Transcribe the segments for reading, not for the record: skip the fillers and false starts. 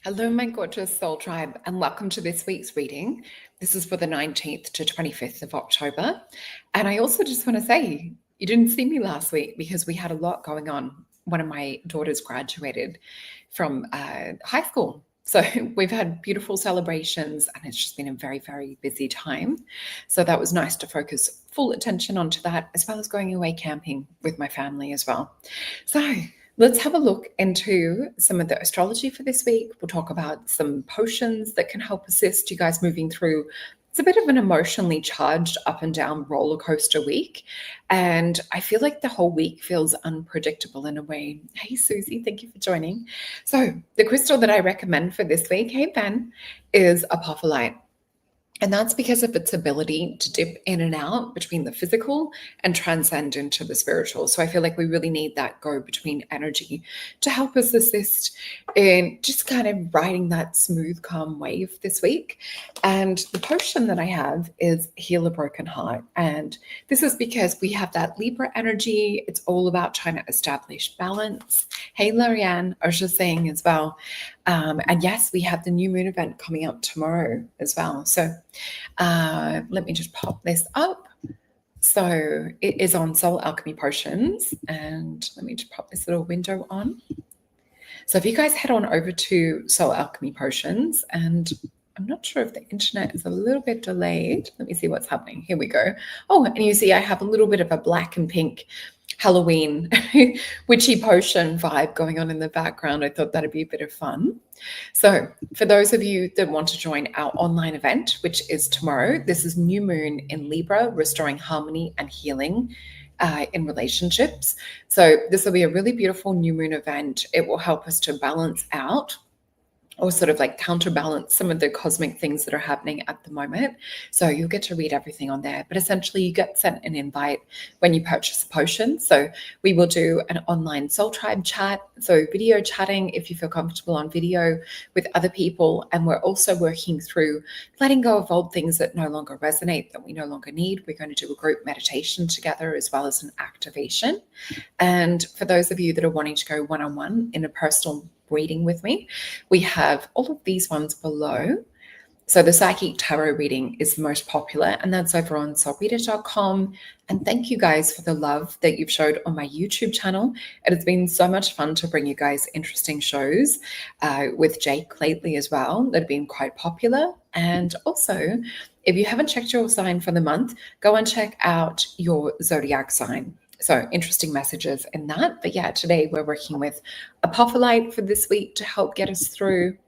Hello, my gorgeous soul tribe, and welcome to this week's reading. This is for the 19th to 25th of October. And I also just want to say, you didn't see me last week because we had a lot going on. One of my daughters graduated from high school. So we've had beautiful celebrations and it's just been a very, very busy time. So that was nice to focus full attention onto that, as well as going away camping with my family as well. So let's have a look into some of the astrology for this week. We'll talk about some potions that can help assist you guys moving through. It's a bit of an emotionally charged up and down roller coaster week. And I feel like the whole week feels unpredictable in a way. Hey, Susie, thank you for joining. So the crystal that I recommend for this week, hey, Ben, is apophyllite. And that's because of its ability to dip in and out between the physical and transcend into the spiritual. So I feel like we really need that go-between energy to help us assist in just kind of riding that smooth, calm wave this week. And the potion that I have is Heal a Broken Heart. And this is because we have that Libra energy. It's all about trying to establish balance. Hey, Lorianne, I was just saying as well. And yes, we have the new moon event coming up tomorrow as well. So let me just pop this up. So it is on Soul Alchemy Potions. And let me just pop this little window on. So if you guys head on over to Soul Alchemy Potions, and I'm not sure if the internet is a little bit delayed. Let me see what's happening. Here we go. Oh, and you see I have a little bit of a black and pink Halloween witchy potion vibe going on in the background. I thought that'd be a bit of fun. So for those of you that want to join our online event, which is tomorrow, this is new moon in Libra, restoring harmony and healing in relationships. So this will be a really beautiful new moon event. It will help us to balance out or sort of like counterbalance some of the cosmic things that are happening at the moment. So you'll get to read everything on there, but essentially you get sent an invite when you purchase a potion. So we will do an online soul tribe chat. So video chatting, if you feel comfortable on video with other people. And we're also working through letting go of old things that no longer resonate, that we no longer need. We're going to do a group meditation together as well as an activation. And for those of you that are wanting to go one-on-one in a personal reading with me, we have all of these ones below. So the Psychic Tarot reading is the most popular, and that's over on solreta.com. And thank you guys for the love that you've showed on my YouTube channel. It has been so much fun to bring you guys interesting shows with Jake lately as well that have been quite popular. And also, if you haven't checked your sign for the month, go and check out your zodiac sign. So interesting messages in that. But yeah, today we're working with apophyllite for this week to help get us through.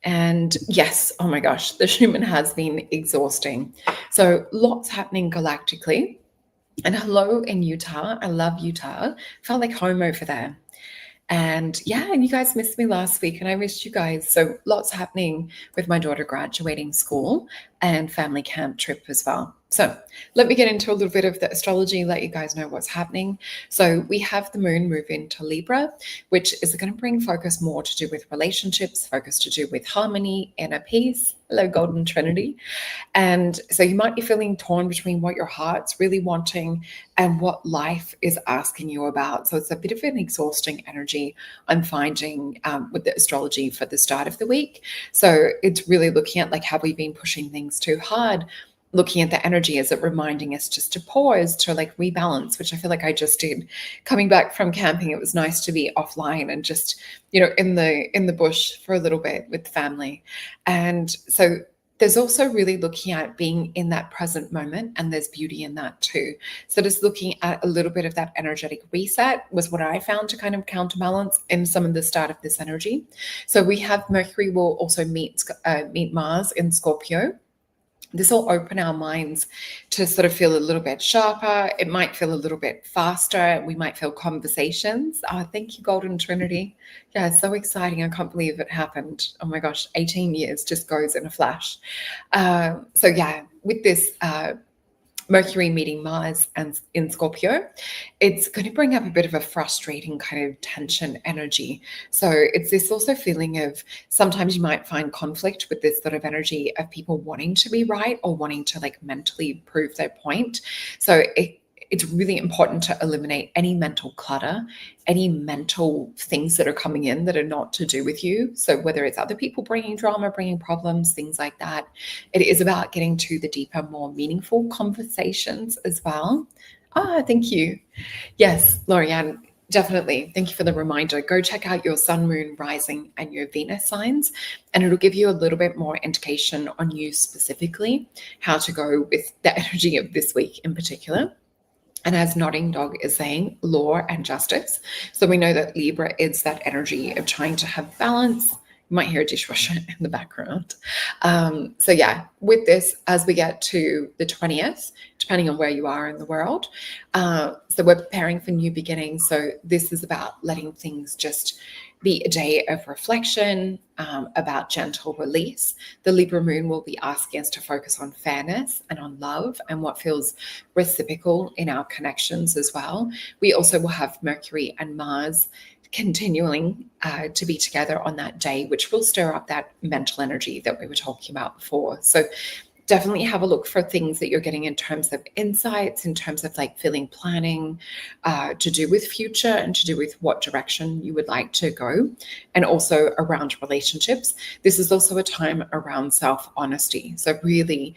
And yes, oh my gosh, the Schumann has been exhausting. So lots happening galactically. And hello in Utah. I love Utah. Felt like home over there. And yeah, and you guys missed me last week and I missed you guys. So lots happening with my daughter graduating school and family camp trip as well. So let me get into a little bit of the astrology, let you guys know what's happening. So we have the moon move into Libra, which is going to bring focus more to do with relationships, focus to do with harmony, inner peace. Hello, Golden Trinity. And so you might be feeling torn between what your heart's really wanting and what life is asking you about. So it's a bit of an exhausting energy I'm finding with the astrology for the start of the week. So it's really looking at like, have we been pushing things too hard? Looking at the energy, is it reminding us just to pause, to like rebalance, which I feel like I just did coming back from camping. It was nice to be offline and just, you know, in the bush for a little bit with the family. And so there's also really looking at being in that present moment, and there's beauty in that too. So just looking at a little bit of that energetic reset was what I found to kind of counterbalance in some of the start of this energy. So we have Mercury will also meet Mars in Scorpio. This will open our minds to sort of feel a little bit sharper. It might feel a little bit faster. We might feel conversations. Thank you, Golden Trinity. Yeah, it's so exciting. I can't believe it happened. Oh my gosh, 18 years just goes in a flash. So yeah, with this Mercury meeting Mars and in Scorpio, it's going to bring up a bit of a frustrating kind of tension energy. So it's this also feeling of sometimes you might find conflict with this sort of energy of people wanting to be right or wanting to like mentally prove their point. So it's really important to eliminate any mental clutter, any mental things that are coming in that are not to do with you. So whether it's other people bringing drama, bringing problems, things like that, it is about getting to the deeper, more meaningful conversations as well. Thank you. Yes, Lorianne, definitely. Thank you for the reminder. Go check out your sun, moon, rising, and your Venus signs, and it'll give you a little bit more indication on you specifically, how to go with the energy of this week in particular. And as Nodding Dog is saying, law and justice. So we know that Libra is that energy of trying to have balance. You might hear a dishwasher in the background. So yeah, with this, as we get to the 20th, depending on where you are in the world, so we're preparing for new beginnings. So this is about letting things just be a day of reflection, about gentle release. The Libra moon will be asking us to focus on fairness and on love and what feels reciprocal in our connections as well. We also will have Mercury and Mars continuing to be together on that day, which will stir up that mental energy that we were talking about before. So definitely have a look for things that you're getting in terms of insights, in terms of like feeling planning, to do with future and to do with what direction you would like to go, and also around relationships. This is also a time around self-honesty. So really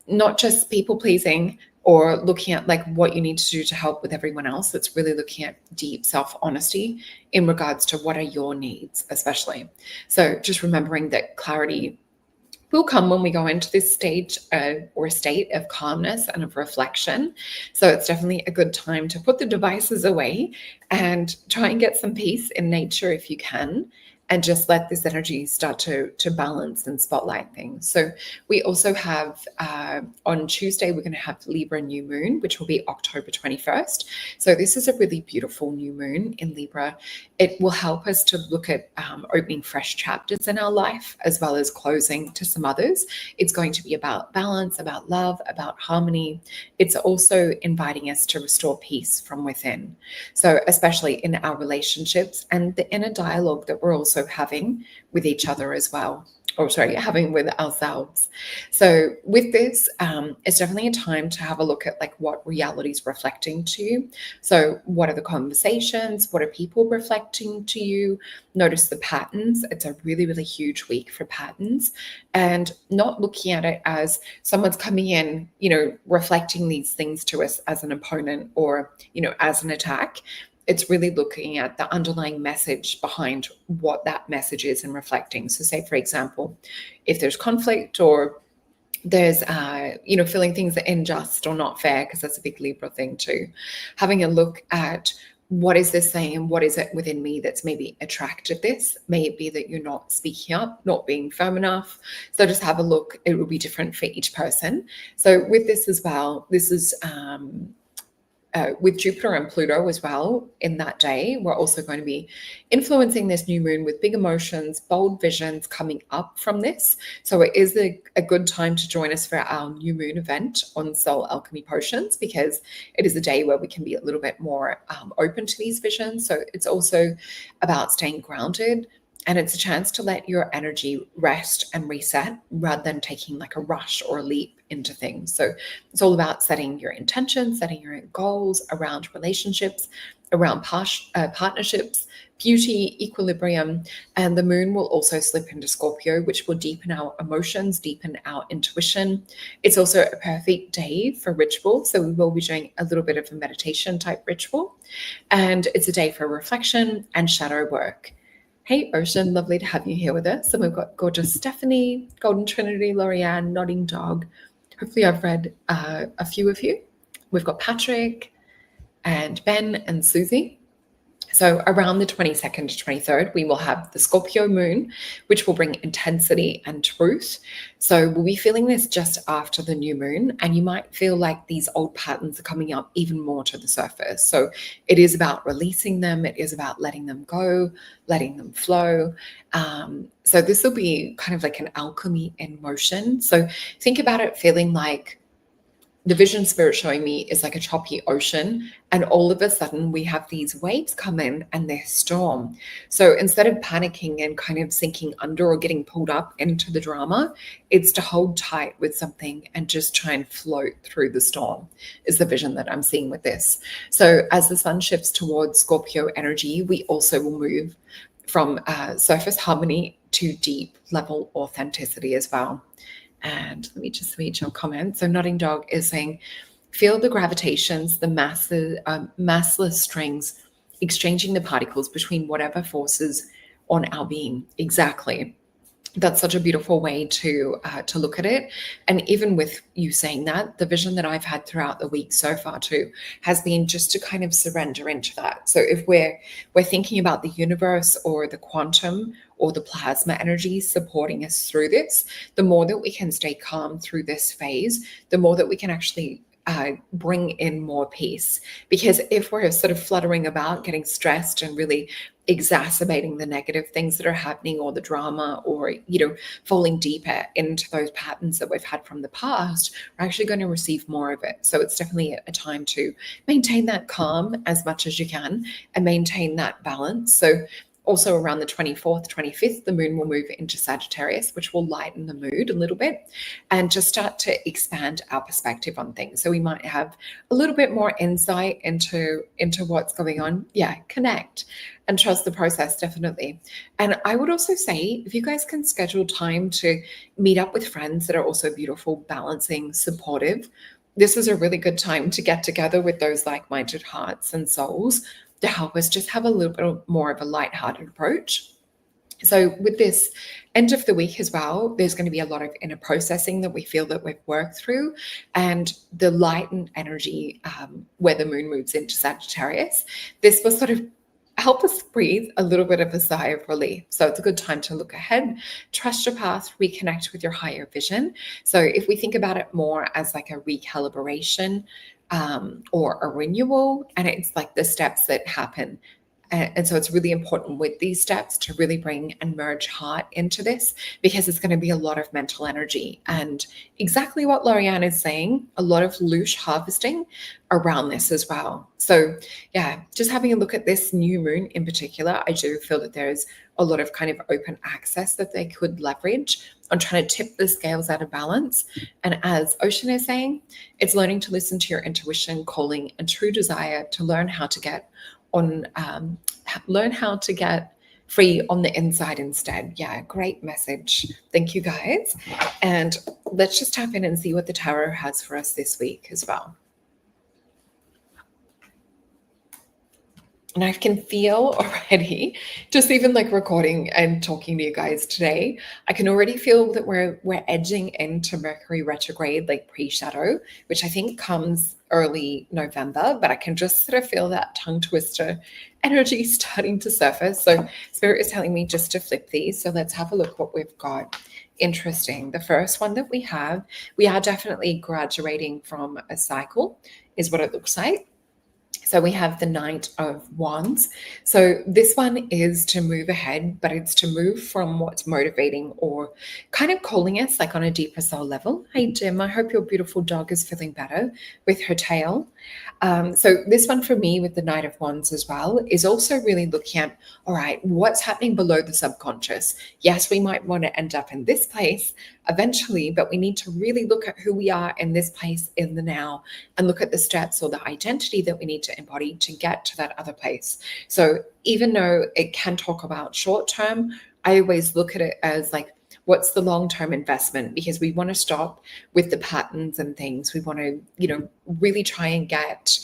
not just people pleasing or looking at like what you need to do to help with everyone else. It's really looking at deep self-honesty in regards to what are your needs, especially. So just remembering that clarity will come when we go into this stage or state of calmness and of reflection. So it's definitely a good time to put the devices away and try and get some peace in nature if you can, and just let this energy start to balance and spotlight things. So we also have on Tuesday, we're going to have Libra new moon, which will be October 21st. So this is a really beautiful new moon in Libra. It will help us to look at opening fresh chapters in our life, as well as closing to some others. It's going to be about balance, about love, about harmony. It's also inviting us to restore peace from within. So especially in our relationships and the inner dialogue that we're also having with each other as well, or sorry, having with ourselves. So with this, it's definitely a time to have a look at like what reality is reflecting to you. So what are the conversations? What are people reflecting to you? Notice the patterns. It's a really, really huge week for patterns, and not looking at it as someone's coming in, reflecting these things to us as an opponent or, as an attack. It's really looking at the underlying message behind what that message is and reflecting. So say, for example, if there's conflict or there's, feeling things are unjust or not fair, because that's a big Libra thing too, having a look at what is this saying? What is it within me that's maybe attracted this? May it be that you're not speaking up, not being firm enough. So just have a look. It will be different for each person. So with this as well, this is with Jupiter and Pluto as well in that day, we're also going to be influencing this new moon with big emotions, bold visions coming up from this. So it is a good time to join us for our new moon event on Soul Alchemy Potions, because it is a day where we can be a little bit more open to these visions. So it's also about staying grounded, and it's a chance to let your energy rest and reset rather than taking like a rush or a leap into things. So it's all about setting your intentions, setting your goals around relationships, around partnerships, beauty, equilibrium. And the moon will also slip into Scorpio, which will deepen our emotions, deepen our intuition. It's also a perfect day for ritual. So we will be doing a little bit of a meditation type ritual. And it's a day for reflection and shadow work. Hey, Ocean, lovely to have you here with us. And we've got gorgeous Stephanie, Golden Trinity, Lorianne, Nodding Dog. Hopefully I've read a few of you. We've got Patrick and Ben and Susie. So around the 22nd to 23rd, we will have the Scorpio moon, which will bring intensity and truth. So we'll be feeling this just after the new moon, and you might feel like these old patterns are coming up even more to the surface. So it is about releasing them. It is about letting them go, letting them flow. So this will be kind of like an alchemy in motion. So think about it feeling like the vision spirit showing me is like a choppy ocean, and all of a sudden we have these waves come in and they're storm. So instead of panicking and kind of sinking under or getting pulled up into the drama, it's to hold tight with something and just try and float through the storm, is the vision that I'm seeing with this. So as the sun shifts towards Scorpio energy, we also will move from surface harmony to deep level authenticity as well. And let me just read your comment. So Nodding Dog is saying, feel the gravitations, the massless strings, exchanging the particles between whatever forces on our being. Exactly. That's such a beautiful way to look at it. And even with you saying that, the vision that I've had throughout the week so far too has been just to kind of surrender into that. So if we're thinking about the universe or the quantum or the plasma energy supporting us through this, the more that we can stay calm through this phase, the more that we can actually bring in more peace. Because if we're sort of fluttering about, getting stressed and really exacerbating the negative things that are happening, or the drama, or falling deeper into those patterns that we've had from the past, we're actually going to receive more of it. So it's definitely a time to maintain that calm as much as you can and maintain that balance. So also around the 24th, 25th, the moon will move into Sagittarius, which will lighten the mood a little bit and just start to expand our perspective on things. So we might have a little bit more insight into what's going on. Yeah, connect and trust the process, definitely. And I would also say, if you guys can schedule time to meet up with friends that are also beautiful, balancing, supportive, this is a really good time to get together with those like-minded hearts and souls to help us just have a little bit more of a lighthearted approach. So with this end of the week as well, there's going to be a lot of inner processing that we feel that we've worked through, and the lightened energy where the moon moves into Sagittarius, this will sort of help us breathe a little bit of a sigh of relief. So it's a good time to look ahead, trust your path, reconnect with your higher vision. So if we think about it more as like a recalibration or a renewal, and it's like the steps that happen. And so it's really important with these steps to really bring and merge heart into this, because it's going to be a lot of mental energy. And exactly what Lorianne is saying, a lot of loose harvesting around this as well. So yeah, just having a look at this new moon in particular, I do feel that there's a lot of kind of open access that they could leverage on trying to tip the scales out of balance. And as Ocean is saying, it's learning to listen to your intuition, calling, and true desire to learn how to get free on the inside instead. Yeah, great message. Thank you, guys. And let's just tap in and see what the tarot has for us this week as well. And I can feel already, just even like recording and talking to you guys today, I can already feel that we're edging into Mercury retrograde, like pre-shadow, which I think comes early November, but I can just sort of feel that tongue twister energy starting to surface. So Spirit is telling me just to flip these. So let's have a look what we've got. Interesting. The first one that we are definitely graduating from a cycle, is what it looks like. So we have the Knight of Wands. So this one is to move ahead, but it's to move from what's motivating or kind of calling us like on a deeper soul level. Hey, Jim, I hope your beautiful dog is feeling better with her tail. So this one for me with the Knight of Wands as well is also really looking at, all right, what's happening below the subconscious? Yes, we might want to end up in this place eventually, but we need to really look at who we are in this place in the now and look at the steps or the identity that we need to embody to get to that other place. So even though it can talk about short term, I always look at it as like, what's the long-term investment? Because we want to stop with the patterns and things. We want to, really try and get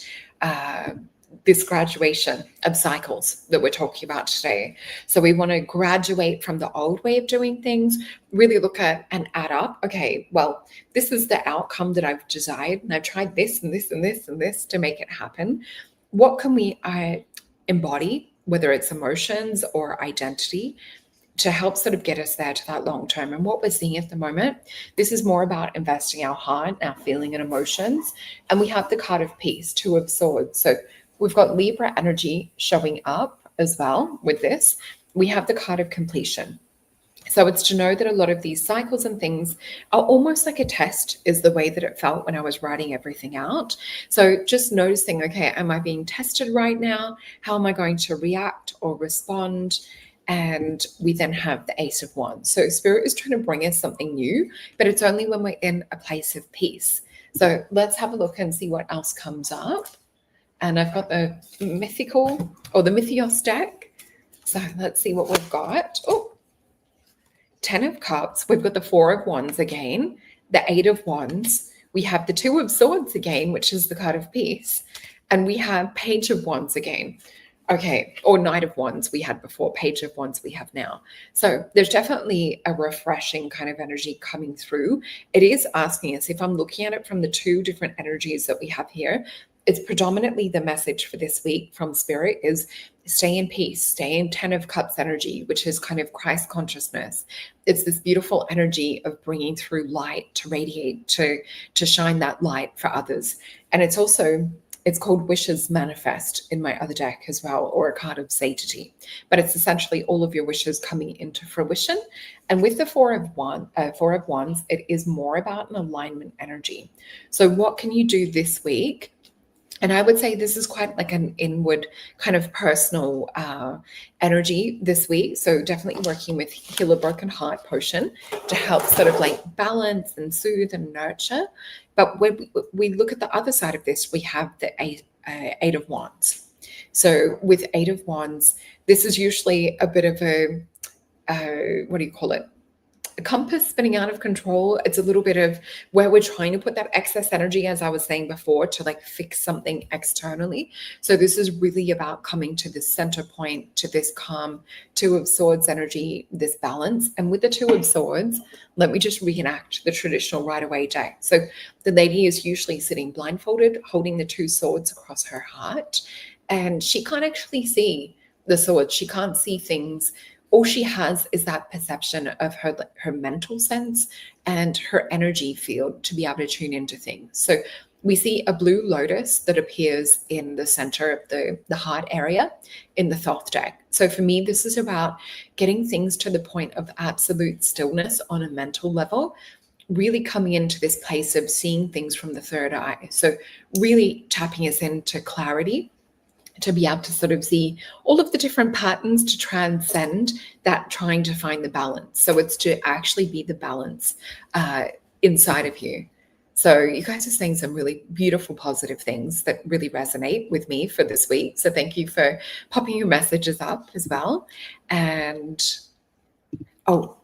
this graduation of cycles that we're talking about today. So we want to graduate from the old way of doing things, really look at and add up, okay, well, this is the outcome that I've desired, and I've tried this and this and this and this to make it happen. What can we embody, whether it's emotions or identity, to help sort of get us there to that long term? And what we're seeing at the moment, this is more about investing our heart, our feeling and emotions. And we have the card of peace, Two of Swords. So we've got Libra energy showing up as well with this. We have the card of completion. So it's to know that a lot of these cycles and things are almost like a test, is the way that it felt when I was writing everything out. So just noticing, okay, am I being tested right now? How am I going to react or respond? And we then have the Ace of Wands. So Spirit is trying to bring us something new, but it's only when we're in a place of peace. So let's have a look and see what else comes up. And I've got the mythical or the Mythios deck. So let's see what we've got. Oh, 10 of Cups, we've got the 4 of Wands again, the 8 of Wands, we have the 2 of Swords again, which is the card of peace, and we have Page of Wands again. Okay, or Knight of Wands we had before, Page of Wands we have now. So there's definitely a refreshing kind of energy coming through. It is asking us, if I'm looking at it from the 2 different energies that we have here, it's predominantly the message for this week from Spirit is stay in peace, stay in 10 of Cups energy, which is kind of Christ consciousness. It's this beautiful energy of bringing through light to radiate, to shine that light for others. And it's also, it's called Wishes Manifest in my other deck as well, or a card of satiety. But it's essentially all of your wishes coming into fruition. And with the 4 of Wands, it is more about an alignment energy. So what can you do this week? And I would say this is quite like an inward kind of personal energy this week. So definitely working with Heal a Broken Heart potion to help sort of like balance and soothe and nurture. But when we look at the other side of this, we have the Eight of Wands. So with 8 of Wands, this is usually a bit of a, what do you call it? A compass spinning out of control. It's a little bit of where we're trying to put that excess energy, as I was saying before, to like fix something externally. So this is really about coming to this center point, to this calm 2 of Swords energy, this balance. And with the 2 of Swords, let me just reenact the traditional Rider-Waite deck. So the lady is usually sitting blindfolded, holding the 2 swords across her heart, and she can't actually see the swords. She can't see things. All she has is that perception of her mental sense and her energy field to be able to tune into things. So we see a blue lotus that appears in the center of the heart area in the Thoth deck. So for me, this is about getting things to the point of absolute stillness on a mental level, really coming into this place of seeing things from the third eye. So really tapping us into clarity, to be able to sort of see all of the different patterns, to transcend that trying to find the balance. So it's to actually be the balance inside of you. So you guys are saying some really beautiful, positive things that really resonate with me for this week. So thank you for popping your messages up as well. And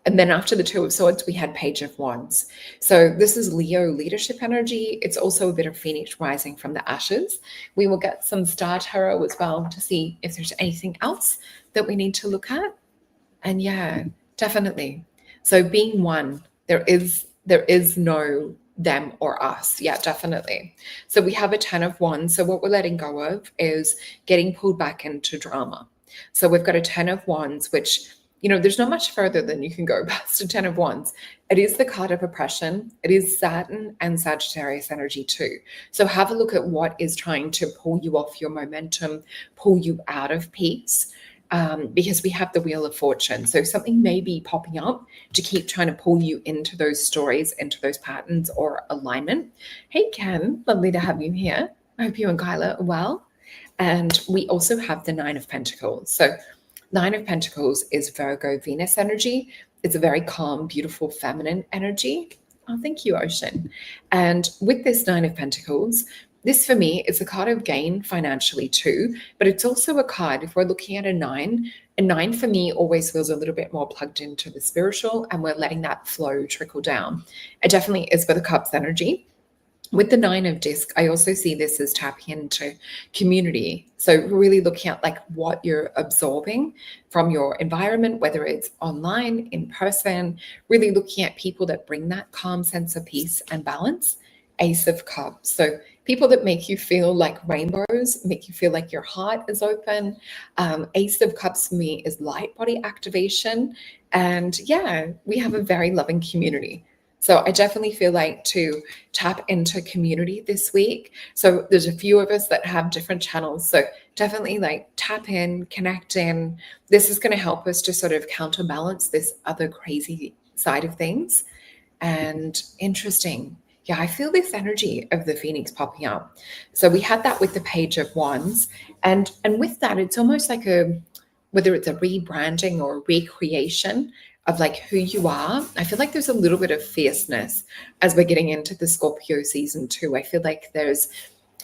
and then after the 2 of Swords, we had Page of Wands. So this is Leo leadership energy. It's also a bit of Phoenix rising from the ashes. We will get some Star Tarot as well to see if there's anything else that we need to look at. And yeah, definitely. So being one, there is no them or us. Yeah, definitely. So we have a 10 of Wands. So what we're letting go of is getting pulled back into drama. So we've got a 10 of Wands, which, you know, there's not much further than you can go past a 10 of Wands. It is the card of oppression. It is Saturn and Sagittarius energy too. So have a look at what is trying to pull you off your momentum, pull you out of peace, because we have the Wheel of Fortune. So something may be popping up to keep trying to pull you into those stories, into those patterns or alignment. Hey, Ken, lovely to have you here. I hope you and Kyla are well. And we also have the 9 of Pentacles. So 9 of Pentacles is Virgo Venus energy. It's a very calm, beautiful, feminine energy. Oh, thank you, Ocean. And with this 9 of Pentacles, this for me is a card of gain financially too, but it's also a card, if we're looking at a 9 for me always feels a little bit more plugged into the spiritual, and we're letting that flow trickle down. It definitely is for the Cups energy. With the 9 of Disc, I also see this as tapping into community. So really looking at like what you're absorbing from your environment, whether it's online, in person, really looking at people that bring that calm sense of peace and balance. Ace of Cups. So people that make you feel like rainbows, make you feel like your heart is open. Ace of Cups for me is light body activation. And yeah, we have a very loving community. So I definitely feel like to tap into community this week. So there's a few of us that have different channels. So definitely like tap in, connect in. This is going to help us to sort of counterbalance this other crazy side of things. And interesting. Yeah, I feel this energy of the phoenix popping up. So we had that with the page of wands, and with that, it's almost like a, whether it's a rebranding or a recreation of like who you are. I feel like there's a little bit of fierceness as we're getting into the Scorpio season too. I feel like there's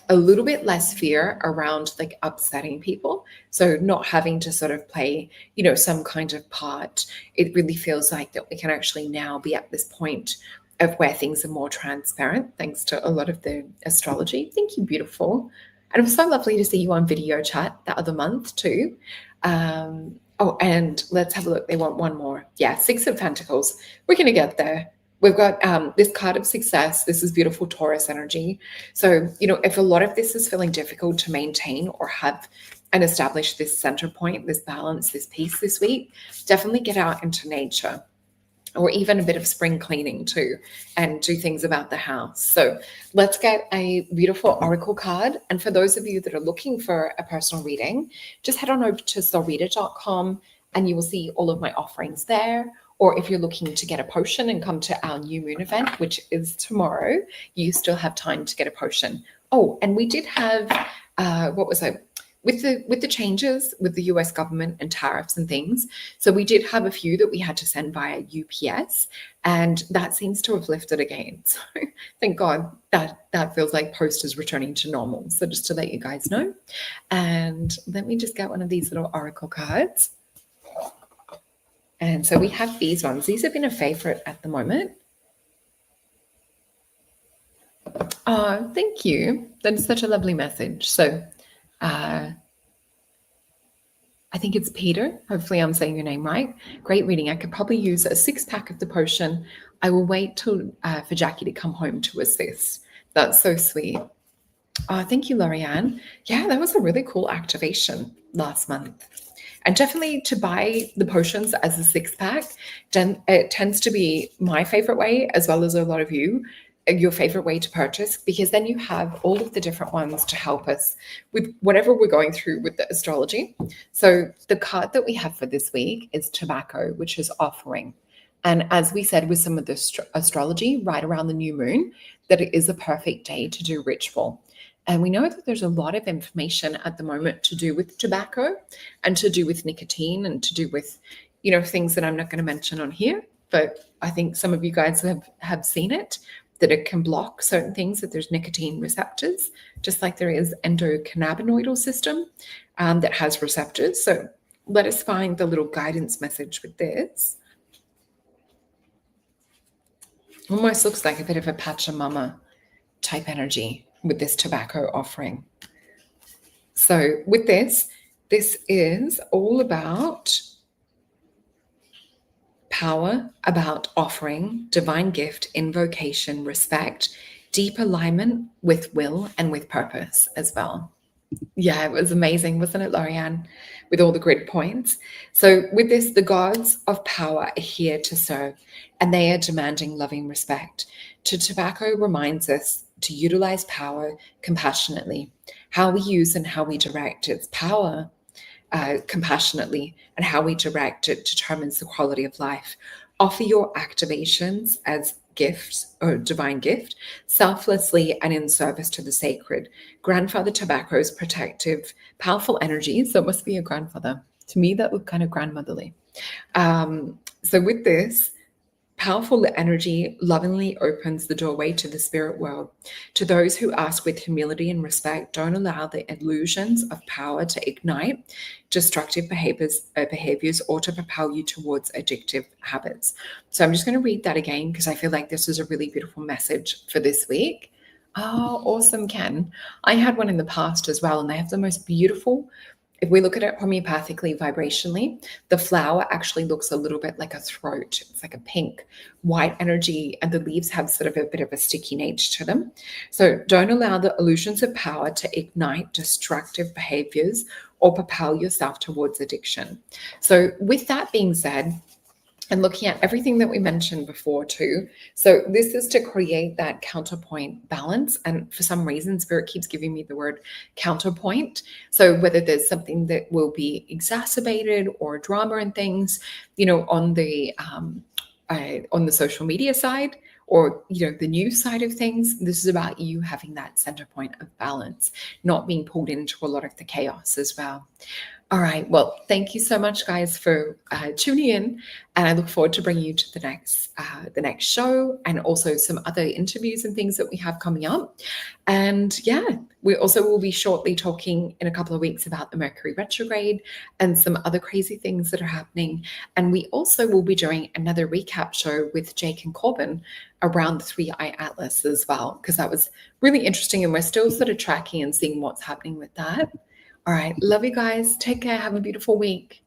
a little bit less fear around like upsetting people. So not having to sort of play, some kind of part. It really feels like that we can actually now be at this point of where things are more transparent, thanks to a lot of the astrology. Thank you, beautiful. And it was so lovely to see you on video chat that other month too. Oh, and let's have a look. They want one more. Yeah, Six of Pentacles. We're going to get there. We've got this card of success. This is beautiful Taurus energy. So, if a lot of this is feeling difficult to maintain or have and establish this center point, this balance, this peace this week, definitely get out into nature, or even a bit of spring cleaning too, and do things about the house. So let's get a beautiful oracle card. And for those of you that are looking for a personal reading, just head on over to solreta.com and you will see all of my offerings there. Or if you're looking to get a potion and come to our new moon event, which is tomorrow, you still have time to get a potion. Oh, and we did have, what was it? With the changes with the US government and tariffs and things. So we did have a few that we had to send via UPS, and that seems to have lifted again. So thank God that feels like post is returning to normal. So just to let you guys know. And let me just get one of these little oracle cards. And so we have these ones. These have been a favorite at the moment. Oh, thank you. That is such a lovely message. So I think it's Peter. Hopefully I'm saying your name right. Great reading. I could probably use a 6-pack of the potion. I will wait till for Jackie to come home to assist. That's so sweet. Oh, thank you, Lorianne. Yeah, that was a really cool activation last month. And definitely to buy the potions as a 6-pack, it tends to be my favorite way, as well as a lot of your favorite way to purchase, because then you have all of the different ones to help us with whatever we're going through with the astrology. So the card that we have for this week is tobacco, which is offering. And as we said with some of the astrology right around the new moon, that it is a perfect day to do ritual. And we know that there's a lot of information at the moment to do with tobacco and to do with nicotine and to do with, things that I'm not going to mention on here, but I think some of you guys have seen it, that it can block certain things, that there's nicotine receptors, just like there is endocannabinoidal system that has receptors. So let us find the little guidance message with this. Almost looks like a bit of a Pachamama type energy with this tobacco offering. So with this is all about power, about offering, divine gift, invocation, respect, deep alignment with will and with purpose as well. Yeah, it was amazing, wasn't it, Lorianne, with all the grid points? So with this, the gods of power are here to serve, and they are demanding loving respect. Tobacco reminds us to utilize power compassionately. How we use and how we direct its power compassionately, and how we direct it determines the quality of life. Offer your activations as gifts or divine gift, selflessly and in service to the sacred. Grandfather Tobacco's protective, powerful energies. That must be a grandfather. To me, that looked kind of grandmotherly. So with this, powerful energy lovingly opens the doorway to the spirit world. To those who ask with humility and respect, don't allow the illusions of power to ignite destructive behaviors or to propel you towards addictive habits. So I'm just going to read that again because I feel like this is a really beautiful message for this week. Oh, awesome, Ken. I had one in the past as well, and they have the most beautiful. If we look at it homeopathically, vibrationally, the flower actually looks a little bit like a throat. It's like a pink, white energy, and the leaves have sort of a bit of a sticky nature to them. So don't allow the illusions of power to ignite destructive behaviors or propel yourself towards addiction. So with that being said, and looking at everything that we mentioned before too. So this is to create that counterpoint balance. And for some reason, Spirit keeps giving me the word counterpoint. So whether there's something that will be exacerbated or drama and things, on the social media side, or the news side of things, this is about you having that center point of balance, not being pulled into a lot of the chaos as well. All right. Well, thank you so much, guys, for tuning in, and I look forward to bringing you to the next show, and also some other interviews and things that we have coming up. And yeah, we also will be shortly talking in a couple of weeks about the Mercury retrograde and some other crazy things that are happening. And we also will be doing another recap show with Jake and Corbin around the 3i Atlas as well, because that was really interesting, and we're still sort of tracking and seeing what's happening with that. All right. Love you guys. Take care. Have a beautiful week.